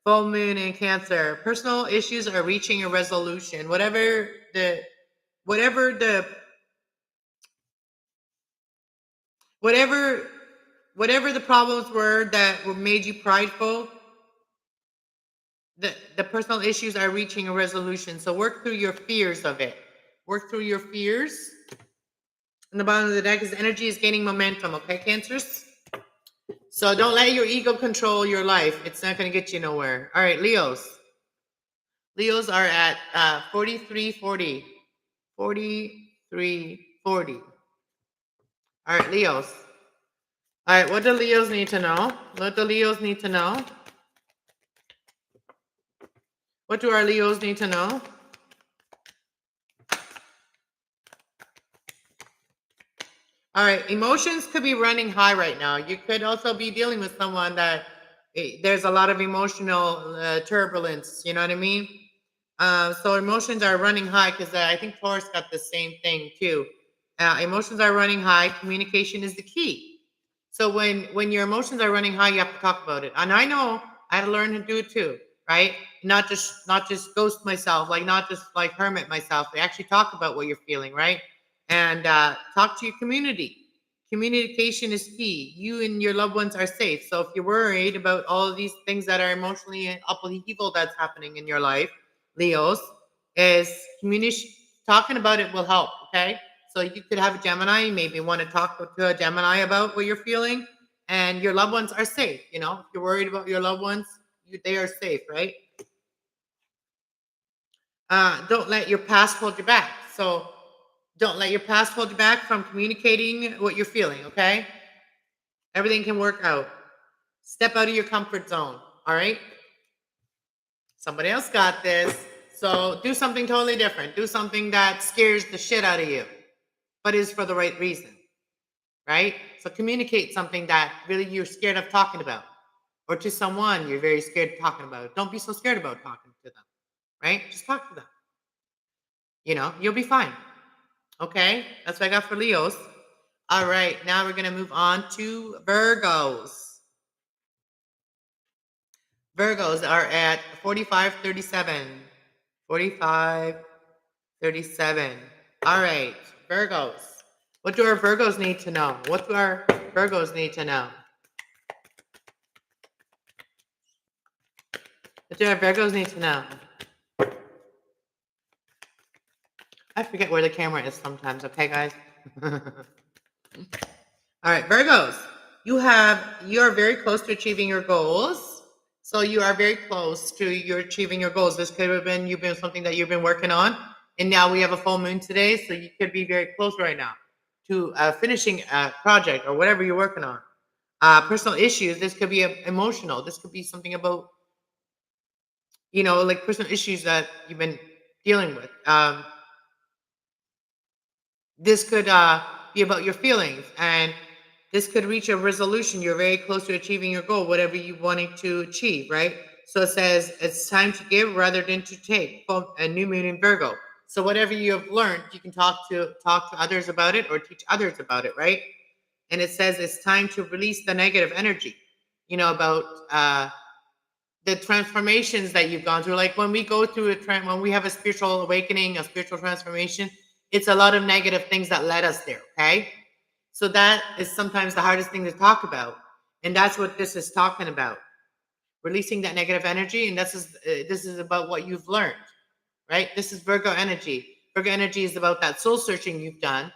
Full moon in Cancer. Personal issues are reaching a resolution. Whatever the whatever whatever the problems were that made you prideful, the personal issues are reaching a resolution. So work through your fears of it. Work through your fears. And the bottom of the deck is energy is gaining momentum. Okay, Cancers? So don't let your ego control your life. It's not going to get you nowhere. All right, Leos. Leos are at 4340. 4340. All right, Leos. All right, what do Leos need to know? What do Leos need to know? What do our Leos need to know? All right, emotions could be running high right now. You could also be dealing with someone that there's a lot of emotional turbulence. You know what I mean? So emotions are running high because I think Taurus got the same thing too. Emotions are running high. Communication is the key. So when your emotions are running high, you have to talk about it. And I know I had to learn to do it too, right? Not just ghost myself, like not just like hermit myself. I actually talk about what you're feeling, right? And talk to your community. Communication is key. You and your loved ones are safe. So if you're worried about all of these things that are emotionally upheaval that's happening in your life, Leos, is communication. Talking about it will help. Okay, so you could have a Gemini. You maybe want to talk to a Gemini about what you're feeling, and your loved ones are safe. You know, if you're worried about your loved ones, they are safe, right? Don't let your past hold you back. So Don't let your past hold you back from communicating what you're feeling, okay? Everything can work out. Step out of your comfort zone, all right? Somebody else got this. So do something totally different. Do something that scares the shit out of you, but is for the right reason, right? So communicate something that really you're scared of talking about, or to someone you're very scared of talking about. Don't be so scared about talking to them, right? Just talk to them. You'll be fine. Okay? That's what I got for Leos. All right, now we're going to move on to Virgos. Virgos are at 4537. 4537. All right, Virgos. What do our Virgos need to know? What do our Virgos need to know? What do our Virgos need to know? I forget where the camera is sometimes, okay, guys? All right, Virgos. You're very close to achieving your goals. So you are very close to your achieving your goals. This could have been something that you've been working on, and now we have a full moon today, so you could be very close right now to finishing a project or whatever you're working on. Personal issues. This could be emotional. This could be something about like personal issues that you've been dealing with. This could be about your feelings, and this could reach a resolution. You're very close to achieving your goal, whatever you wanted to achieve, right? So it says it's time to give rather than to take. A new moon in Virgo. So whatever you have learned, you can talk to others about it or teach others about it, right? And it says it's time to release the negative energy. About the transformations that you've gone through. Like when we go through when we have a spiritual awakening, a spiritual transformation, it's a lot of negative things that led us there. Okay. So that is sometimes the hardest thing to talk about. And that's what this is talking about. Releasing that negative energy. And this is about what you've learned, right? This is Virgo energy. Virgo energy is about that soul searching you've done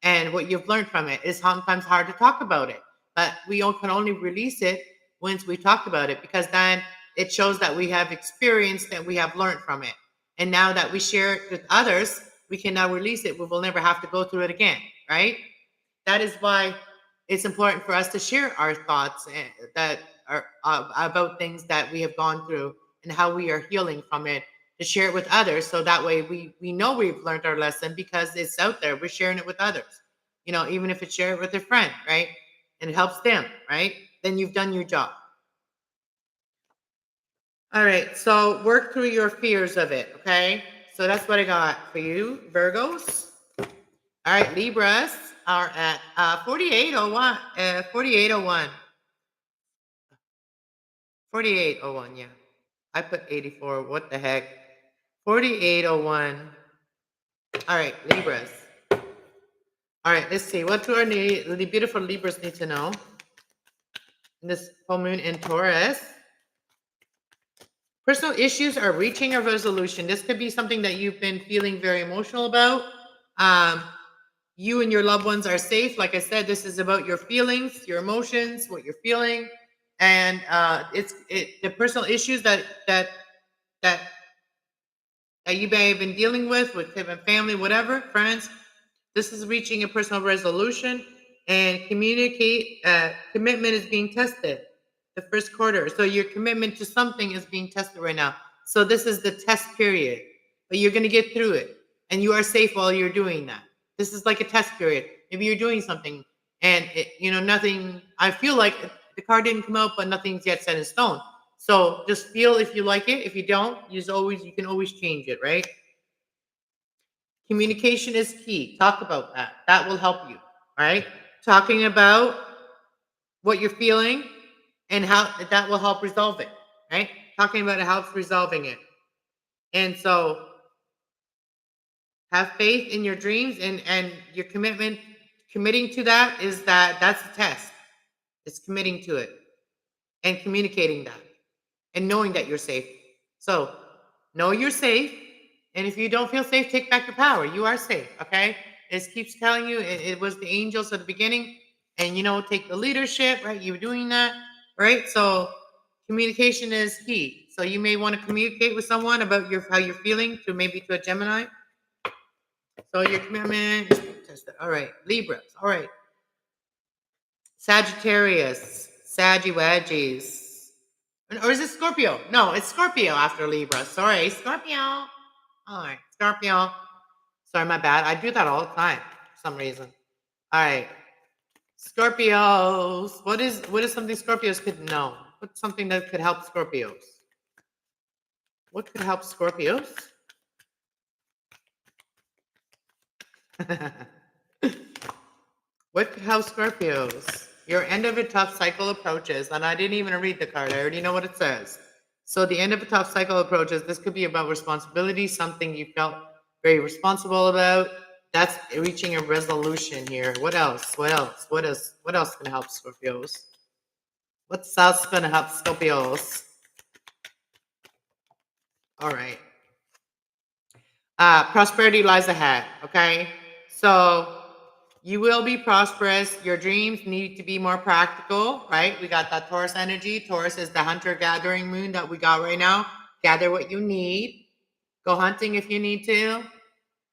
and what you've learned from it. It's sometimes hard to talk about it, but we can only release it once we talk about it, because then it shows that we have experienced and we have learned from it. And now that we share it with others, we can now release it. We will never have to go through it again, right? That is why it's important for us to share our thoughts that are about things that we have gone through and how we are healing from it, to share it with others. So that way we know we've learned our lesson because it's out there. We're sharing it with others, even if it's share it with a friend, right? And it helps them, right? Then you've done your job. All right. So work through your fears of it. Okay. So that's what I got for you, Virgos. All right. Libras are at 4801. 4801. 4801. Yeah. I put 84. What the heck? 4801. All right. Libras. All right. Let's see. What do the beautiful Libras need to know? This full moon in Taurus. Personal issues are reaching a resolution. This could be something that you've been feeling very emotional about. You and your loved ones are safe. Like I said, this is about your feelings, your emotions, what you're feeling, and the personal issues that you may have been dealing with family, whatever, friends. This is reaching a personal resolution, and commitment is being tested. The first quarter. So your commitment to something is being tested right now. So this is the test period, but you're going to get through it, and you are safe while you're doing that. This is like a test period. Maybe you're doing something and nothing, I feel like the card didn't come out, but nothing's yet set in stone. So just feel if you like it. If you don't, you can always change it, right? Communication is key. Talk about that. That will help you, right? Talking about what you're feeling and how that will help resolve it, right? Talking about it helps resolving it. And so have faith in your dreams, and your committing to that's the test. It's committing to it and communicating that and knowing that you're safe. So know you're safe. And if you don't feel safe, take back your power. You are safe, okay? It keeps telling you it was the angels at the beginning, and take the leadership, right? You're doing that, right? So communication is key. So you may want to communicate with someone about how you're feeling, maybe to a Gemini. So your commitment, all right. Libras, all right. Sagittarius, Saggy Wedgies. Or is it Scorpio? No, it's Scorpio after Libra. Sorry, Scorpio. All right, Scorpio. Sorry, my bad. I do that all the time for some reason. All right. Scorpios. What is something Scorpios could know? What's something that could help Scorpios? What could help Scorpios? What could help Scorpios? Your end of a tough cycle approaches, and I didn't even read the card. I already know what it says. So the end of a tough cycle approaches. This could be about responsibility, something you felt very responsible about. That's reaching a resolution here. What else? What else? What else? What else can help Scorpios? What's else going to help Scorpios? All right. Prosperity lies ahead. Okay. So you will be prosperous. Your dreams need to be more practical, right? We got that Taurus energy. Taurus is the hunter-gathering moon that we got right now. Gather what you need. Go hunting if you need to.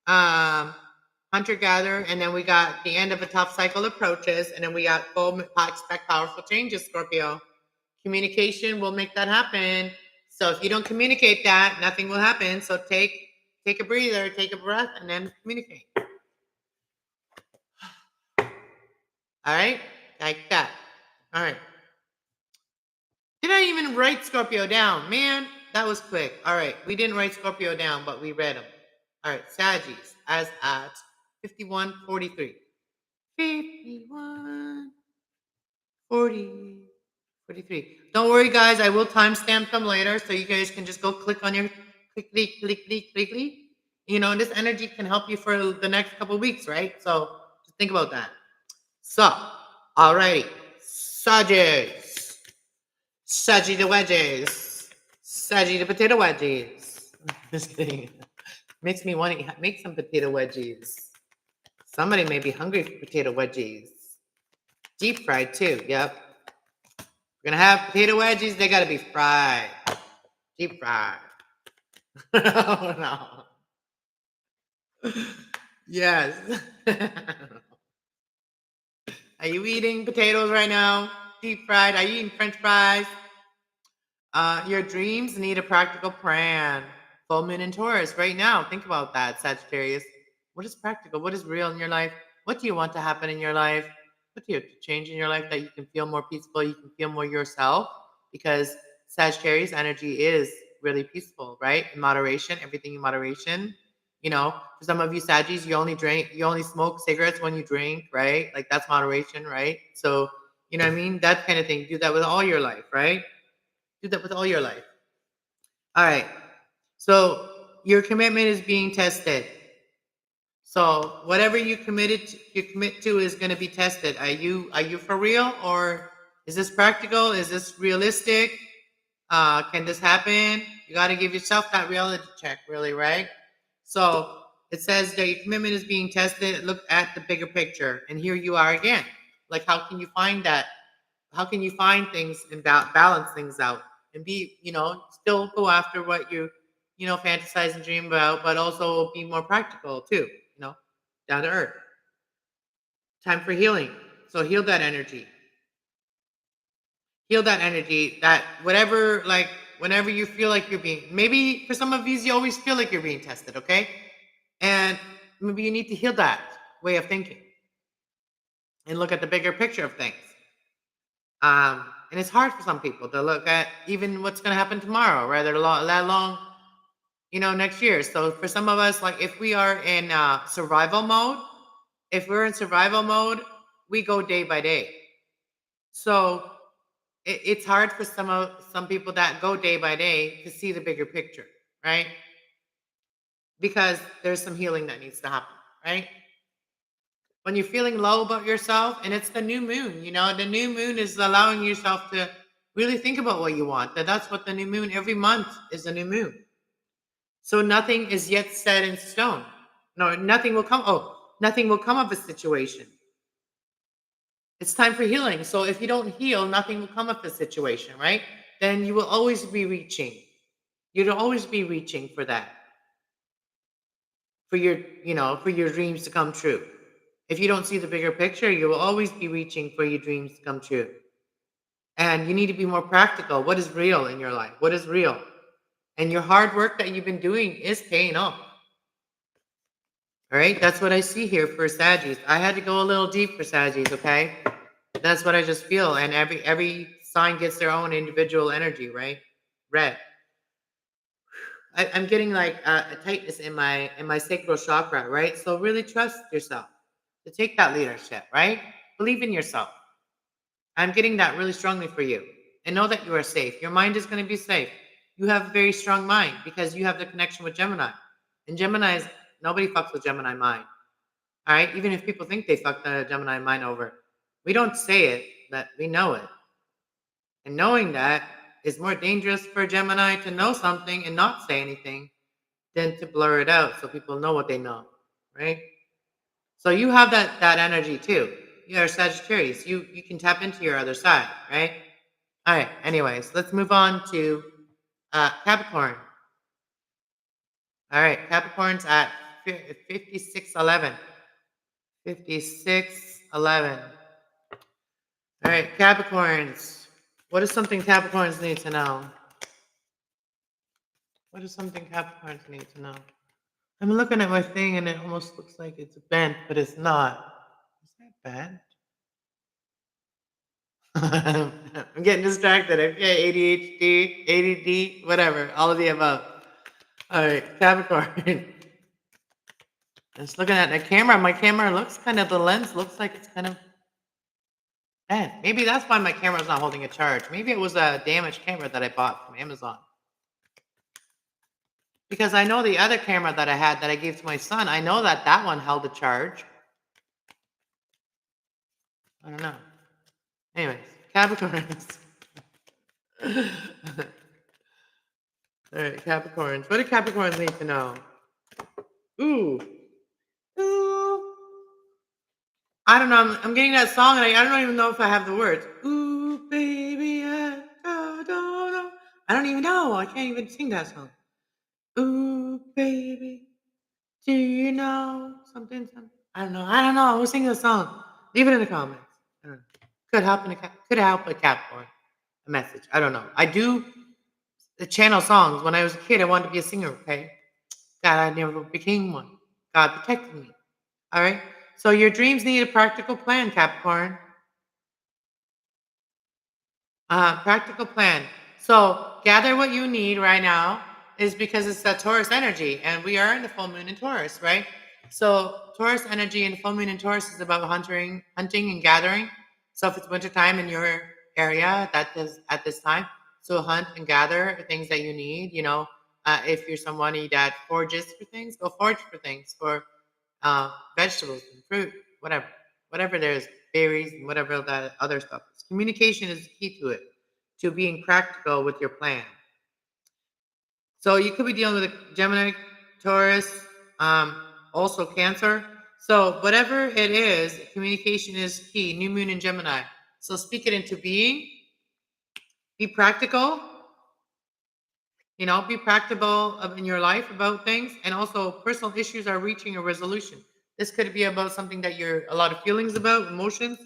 Hunter-gatherer. And then we got the end of a tough cycle approaches. And then we got expect powerful changes, Scorpio. Communication will make that happen. So if you don't communicate that, nothing will happen. So take a breather, take a breath, and then communicate. All right? Like that. All right. Did I even write Scorpio down? Man, that was quick. All right. We didn't write Scorpio down, but we read them. All right. Saggies as at 51:43. 51:43. Don't worry, guys. I will timestamp them later so you guys can just go click on your clickly. You know, this energy can help you for the next couple of weeks, right? So just think about that. So, alrighty. Saggies. Saggy the wedges. Saggy the potato wedges. Just kidding. Makes me want to make some potato wedges. Somebody may be hungry for potato wedges. Deep fried too. Yep. We're gonna have potato wedges. They gotta be fried. Deep fried. Oh no. Yes. Are you eating potatoes right now? Deep fried? Are you eating French fries? Your dreams need a practical plan. Full moon in Taurus right now. Think about that, Sagittarius. What is practical? What is real in your life? What do you want to happen in your life? What do you have to change in your life that you can feel more peaceful? You can feel more yourself, because Sagittarius energy is really peaceful, right? In moderation, everything in moderation. You know, for some of you Saggies, you only smoke cigarettes when you drink, right? Like that's moderation, right? So, you know what I mean? That kind of thing. Do that with all your life, right? Do that with all your life. All right. So your commitment is being tested. So whatever you commit to is going to be tested. Are you for real, or is this practical? Is this realistic? Can this happen? You got to give yourself that reality check, really, right? So it says that your commitment is being tested. Look at the bigger picture, and here you are again. Like, how can you find that? How can you find things and balance things out and be, still go after what you, fantasize and dream about, but also be more practical too, down to earth. Time for healing. So heal that energy. Heal that energy, that whatever, like, whenever you feel like you're being, maybe for some of these, you always feel like you're being tested, okay? And maybe you need to heal that way of thinking and look at the bigger picture of things. And it's hard for some people to look at even what's going to happen tomorrow, rather that long, next year. So for some of us, like if we are in survival mode, we go day by day. So it's hard for some people that go day by day to see the bigger picture, right? Because there's some healing that needs to happen, right? When you're feeling low about yourself, and it's the new moon, the new moon is allowing yourself to really think about what you want. That's what the new moon, every month is a new moon. So nothing is yet set in stone. No, nothing will come. Nothing will come of a situation. It's time for healing. So if you don't heal, nothing will come of the situation, right? Then you will always be reaching. You'll always be reaching for that for your, for your dreams to come true. If you don't see the bigger picture, you will always be reaching for your dreams to come true. And you need to be more practical. What is real in your life? What is real? And your hard work that you've been doing is paying off. All right, that's what I see here for Saggies. I had to go a little deep for Saggies, okay? That's what I just feel. And every sign gets their own individual energy, right? Red. I'm getting like a tightness in my sacral chakra, right? So really trust yourself to take that leadership, right? Believe in yourself. I'm getting that really strongly for you. And know that you are safe. Your mind is going to be safe. You have a very strong mind because you have the connection with Gemini. And Gemini's, nobody fucks with Gemini mind. All right? Even if people think they fuck the Gemini mind over, we don't say it, but we know it. And knowing that is more dangerous for Gemini to know something and not say anything than to blur it out so people know what they know, right? So you have that energy too. You are Sagittarius. You can tap into your other side, right? All right. Anyways, let's move on to Capricorn. All right, Capricorn's at 5611. 5611. All right, Capricorns. What is something Capricorns need to know? What is something Capricorns need to know? I'm looking at my thing and it almost looks like it's bent, but it's not. Is that bent? I'm getting distracted. Okay, ADHD, ADD, whatever, all of the above. All right, Capricorn. Just looking at the camera. My camera looks kind of, the lens looks like it's kind of bent. Maybe that's why my camera's not holding a charge. Maybe it was a damaged camera that I bought from Amazon. Because I know the other camera that I had that I gave to my son, I know that that one held a charge. I don't know. Anyways, Capricorns. All right, Capricorns. What do Capricorns need to know? Ooh. Ooh. I don't know. I'm getting that song and I don't even know if I have the words. Ooh, baby, don't know. I don't even know. I can't even sing that song. Ooh, baby, do you know something? I don't know. I don't know. Who's singing the song? Leave it in the comments. I don't know. Could help a Capricorn a message. I don't know. I do the channel songs. When I was a kid, I wanted to be a singer. Okay, God, I never became one. God protected me. All right. So your dreams need a practical plan, Capricorn. Practical plan. So gather what you need right now is because it's that Taurus energy, and we are in the full moon in Taurus, right? So Taurus energy and full moon in Taurus is about hunting and gathering. So if it's wintertime in your area, that is at this time. So hunt and gather things that you need. If you're somebody that forages for things, go forage for things for vegetables and fruit, whatever there's berries and whatever that other stuff is. Communication is the key to it, to being practical with your plan. So you could be dealing with a Gemini, Taurus, also Cancer. So whatever it is, communication is key. New moon in Gemini. So speak it into being. Be practical. Be practical in your life about things, and also personal issues are reaching a resolution. This could be about something that you're a lot of feelings about, emotions,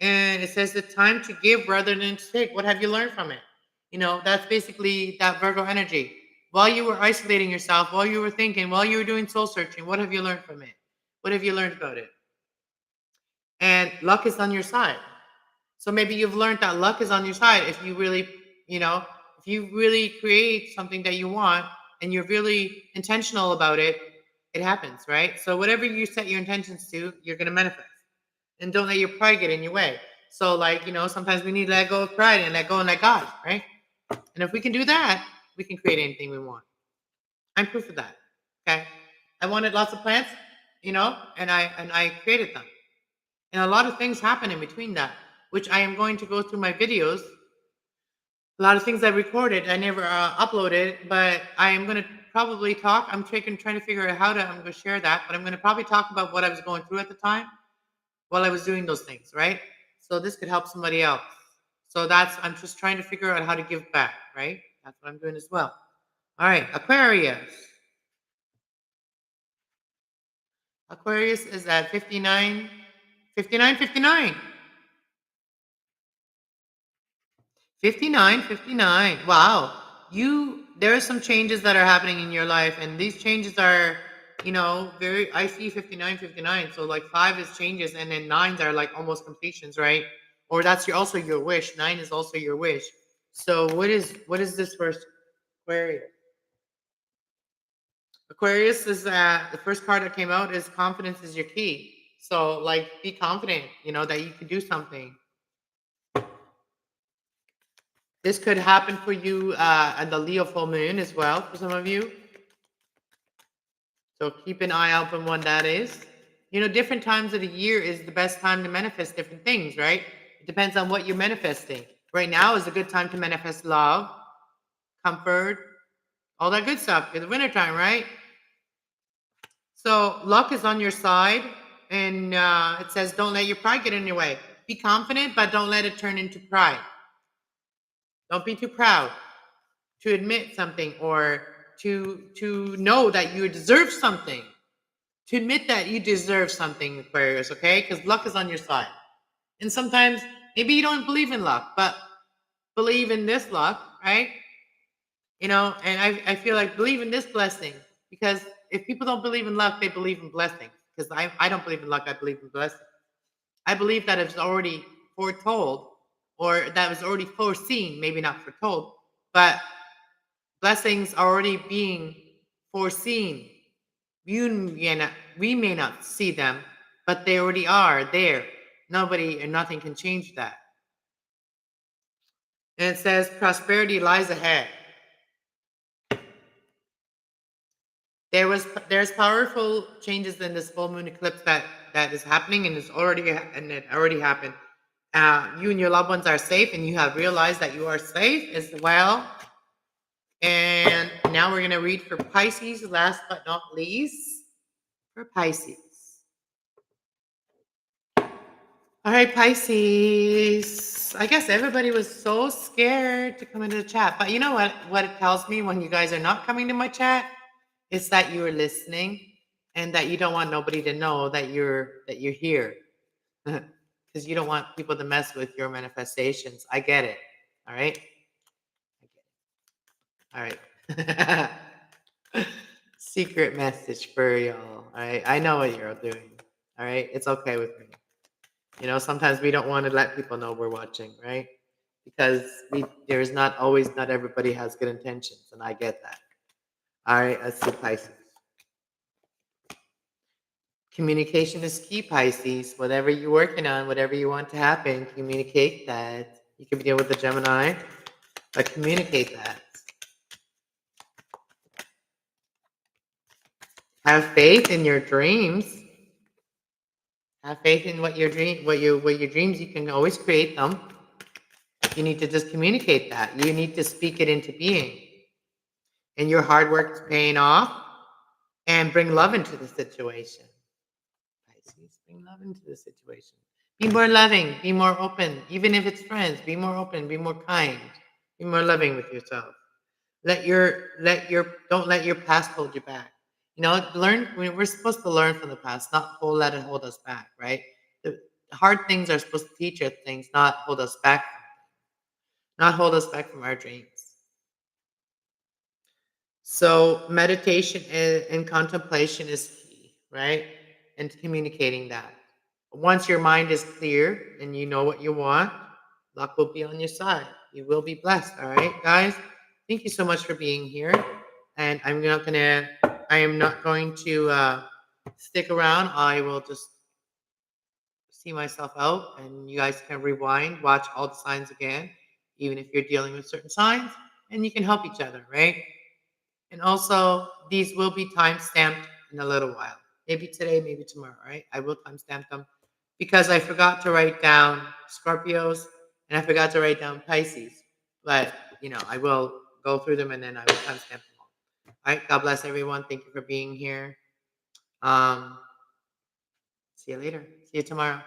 and it says the time to give rather than to take. What have you learned from it? That's basically that Virgo energy. While you were isolating yourself, while you were thinking, while you were doing soul searching, what have you learned from it? What have you learned about it? And luck is on your side. So maybe you've learned that luck is on your side if you really, if you really create something that you want and you're really intentional about it, it happens, right? So whatever you set your intentions to, you're going to manifest. And don't let your pride get in your way. So sometimes we need to let go of pride and let go and let God, right? And if we can do that, we can create anything we want. I'm proof of that. Okay. I wanted lots of plants, and I created them. And a lot of things happen in between that, which I am going to go through my videos. A lot of things I recorded, I never uploaded, but I am going to probably talk. I'm trying to figure out I'm going to share that, but I'm going to probably talk about what I was going through at the time while I was doing those things, right? So this could help somebody else. So I'm just trying to figure out how to give back, right? That's what I'm doing as well. All right, Aquarius. Aquarius is at 59, 59, 59. 59, 59. Wow. There are some changes that are happening in your life, and these changes are, very, I see 59, 59. So like 5 is changes, and then 9s are like almost completions, right? Or that's also your wish. 9 is also your wish. So what is this first Aquarius? Aquarius is the first card that came out is confidence is your key. So like be confident, that you can do something. This could happen for you at the Leo full moon as well for some of you. So keep an eye out on when that is. Different times of the year is the best time to manifest different things, right? It depends on what you're manifesting. Right now is a good time to manifest love, comfort, all that good stuff. It's the wintertime, right? So luck is on your side, and it says don't let your pride get in your way. Be confident, but don't let it turn into pride. Don't be too proud to admit something or to know that you deserve something. To admit that you deserve something, Aquarius, okay? Because luck is on your side. And sometimes maybe you don't believe in luck, but believe in this luck, right? And I feel like believe in this blessing. Because if people don't believe in luck, they believe in blessings. Because I don't believe in luck, I believe in blessing. I believe that it's already foretold or that was already foreseen, maybe not foretold, but blessings are already being foreseen. We may not see them, but they already are there. Nobody and nothing can change that. And it says prosperity lies ahead. There's powerful changes in this full moon eclipse that is happening and it already happened. You and your loved ones are safe, and you have realized that you are safe as well. And now we're gonna read for Pisces, last but not least, for Pisces. All right, Pisces. I guess everybody was so scared to come into the chat. But you know what it tells me when you guys are not coming to my chat? It's that you are listening and that you don't want nobody to know that you're here. Because you don't want people to mess with your manifestations. I get it. All right? All right. Secret message for y'all. All right. I know what you're doing. All right. It's okay with me. Sometimes we don't want to let people know we're watching, right? Because not everybody has good intentions, and I get that. All right, let's see Pisces. Communication is key, Pisces. Whatever you're working on, whatever you want to happen, communicate that. You can deal with the Gemini, but communicate that. Have faith in your dreams. Have faith in what your dreams. You can always create them. You need to just communicate that. You need to speak it into being. And your hard work is paying off. And bring love into the situation. Pisces, bring love into the situation. Be more loving. Be more open. Even if it's friends, be more open. Be more kind. Be more loving with yourself. Don't let your past hold you back. We're supposed to learn from the past, not let it hold us back, right? The hard things are supposed to teach us things, not hold us back. Not hold us back from our dreams. So meditation and contemplation is key, right? And communicating that. Once your mind is clear and you know what you want, luck will be on your side. You will be blessed. All right, guys. Thank you so much for being here. And I am not going to stick around. I will just see myself out, and you guys can rewind, watch all the signs again, even if you're dealing with certain signs, and you can help each other, right? And also, these will be time stamped in a little while. Maybe today, maybe tomorrow, right? I will time stamp them because I forgot to write down Scorpios and I forgot to write down Pisces. But, I will go through them and then I will time stamp them all. All right. God bless everyone. Thank you for being here. See you later. See you tomorrow.